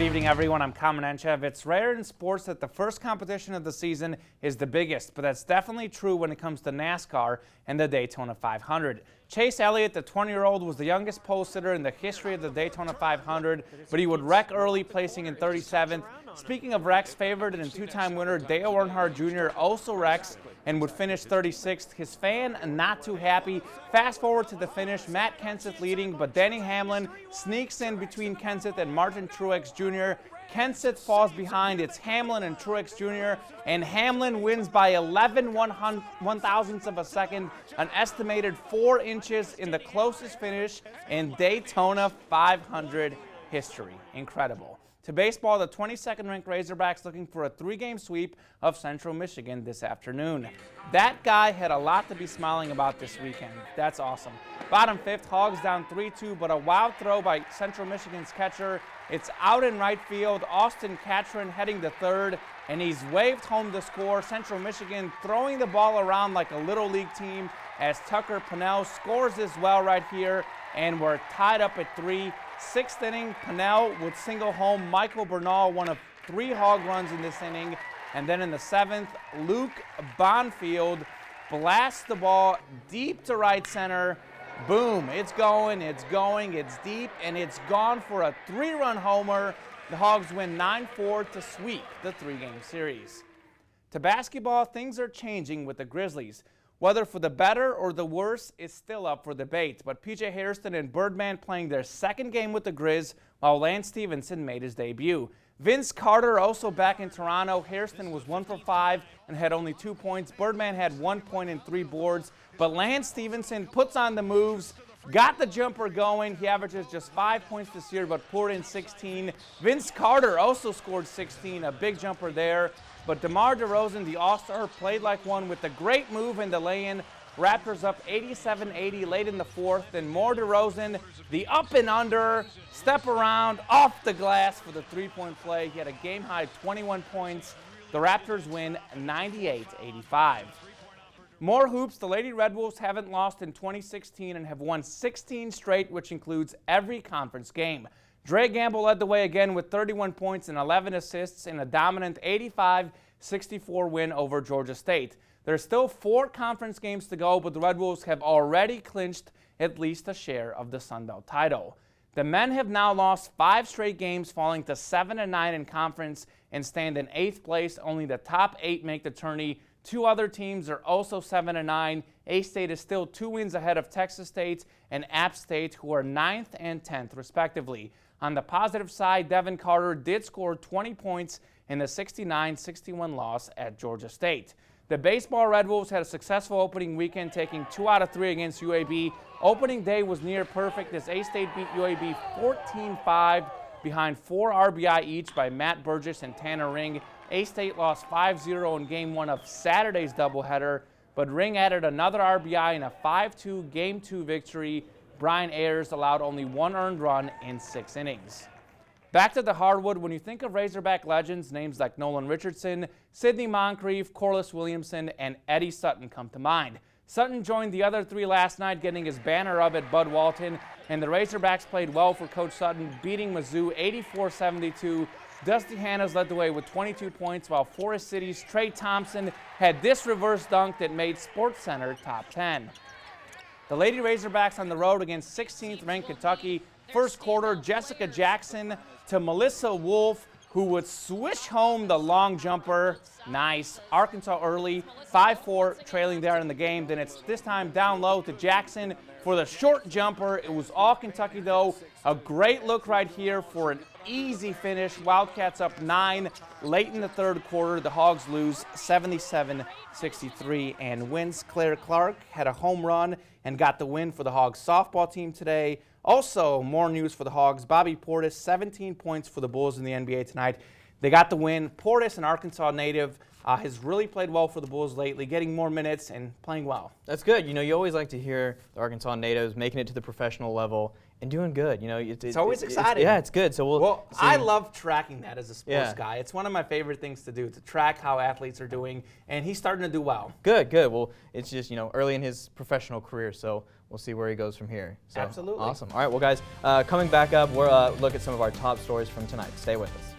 Good evening, everyone. I'm Kamen. It's rare in sports that the first competition of the season is the biggest, but that's definitely true when it comes to NASCAR and the Daytona 500. Chase Elliott, the 20-year-old, was the youngest pole sitter in the history of the Daytona 500, but he would wreck early, placing in 37th. Speaking of wrecks, favored and two-time winner Dale Earnhardt Jr. also wrecks and would finish 36th. His fan not too happy. Fast forward to the finish, Matt Kenseth leading, but Denny Hamlin sneaks in between Kenseth and Martin Truex Jr. Kenseth falls behind. It's Hamlin and Truex Jr., and Hamlin wins by 11 one-thousandths of a second, an estimated 4 inches in the closest finish in Daytona 500 history. Incredible. To baseball, the 22nd ranked Razorbacks looking for a 3-game sweep of Central Michigan this afternoon. That guy had a lot to be smiling about this weekend. That's awesome. Bottom 5th, Hogs down 3-2, but a wild throw by Central Michigan's catcher. It's out in right field. Austin Catron heading to third, and he's waved home the score. Central Michigan throwing the ball around like a little league team as Tucker Pennell scores as well right here, and we're tied up at 3. 6th inning, Pennell would single home Michael Bernal, one of 3 hog runs in this inning. And then in the 7th, Luke Bonfield blasts the ball deep to right center. Boom, it's going, it's deep, and it's gone for a 3-run homer. The Hogs win 9-4 to sweep the 3-game series. To basketball, things are changing with the Grizzlies. Whether for the better or the worse is still up for debate, but P.J. Hairston and Birdman playing their 2nd game with the Grizz, while Lance Stevenson made his debut. Vince Carter also back in Toronto. Hairston was 1 for 5 and had only 2 points. Birdman had 1 point and 3 boards, but Lance Stevenson puts on the moves, got the jumper going. He averages just 5 points this year, but poured in 16. Vince Carter also scored 16, a big jumper there. But DeMar DeRozan, the All-Star, played like one with a great move in the lay-in. Raptors up 87-80 late in the 4th. Then more DeRozan, the up and under, step around, off the glass for the 3-point play. He had a game-high 21 points. The Raptors win 98-85. More hoops. The Lady Red Wolves haven't lost in 2016 and have won 16 straight, which includes every conference game. Dre Gamble led the way again with 31 points and 11 assists in a dominant 85-64 win over Georgia State. There's still 4 conference games to go, but the Red Wolves have already clinched at least a share of the Sun Belt title. The men have now lost 5 straight games, falling to 7-9 in conference and stand in 8th place. Only the top 8 make the tourney. 2 other teams are also 7-9. A-State is still 2 wins ahead of Texas State and App State, who are 9th and 10th respectively. On the positive side, Devin Carter did score 20 points in the 69-61 loss at Georgia State. The baseball Red Wolves had a successful opening weekend, taking 2 out of 3 against UAB. Opening day was near perfect as A-State beat UAB 14-5 behind 4 RBI each by Matt Burgess and Tanner Ring. A-State lost 5-0 in Game 1 of Saturday's doubleheader, but Ring added another RBI in a 5-2 Game 2 victory. Brian Ayers allowed only 1 earned run in 6 innings. Back to the hardwood, when you think of Razorback legends, names like Nolan Richardson, Sidney Moncrief, Corliss Williamson, and Eddie Sutton come to mind. Sutton joined the other 3 last night, getting his banner up at Bud Walton, and the Razorbacks played well for Coach Sutton, beating Mizzou 84-72. Dusty Hannas led the way with 22 points, while Forest City's Trey Thompson had this reverse dunk that made SportsCenter top 10. The Lady Razorbacks on the road against 16th ranked Kentucky. First quarter, Jessica Jackson to Melissa Wolf, who would swish home the long jumper. Nice. Arkansas early, 5-4 trailing there in the game. Then it's this time down low to Jackson for the short jumper. It was all Kentucky though. A great look right here for an easy finish. Wildcats up 9 late in the 3rd quarter. The Hogs lose 77-63 and wins. Claire Clark had a home run and got the win for the Hogs softball team today. Also, more news for the Hogs. Bobby Portis, 17 points for the Bulls in the NBA tonight. They got the win. Portis, an Arkansas native, has really played well for the Bulls lately, getting more minutes and playing well. That's good. You know, you always like to hear the Arkansas natives making it to the professional level and doing good. You know, it's always exciting. Yeah, it's good. So well, I love tracking that as a sports guy. It's one of my favorite things to do, to track how athletes are doing, and he's starting to do well. Good, good. Well, it's just, you know, early in his professional career, so we'll see where he goes from here. So, absolutely. Awesome. All right, well, guys, coming back up, we'll look at some of our top stories from tonight. Stay with us.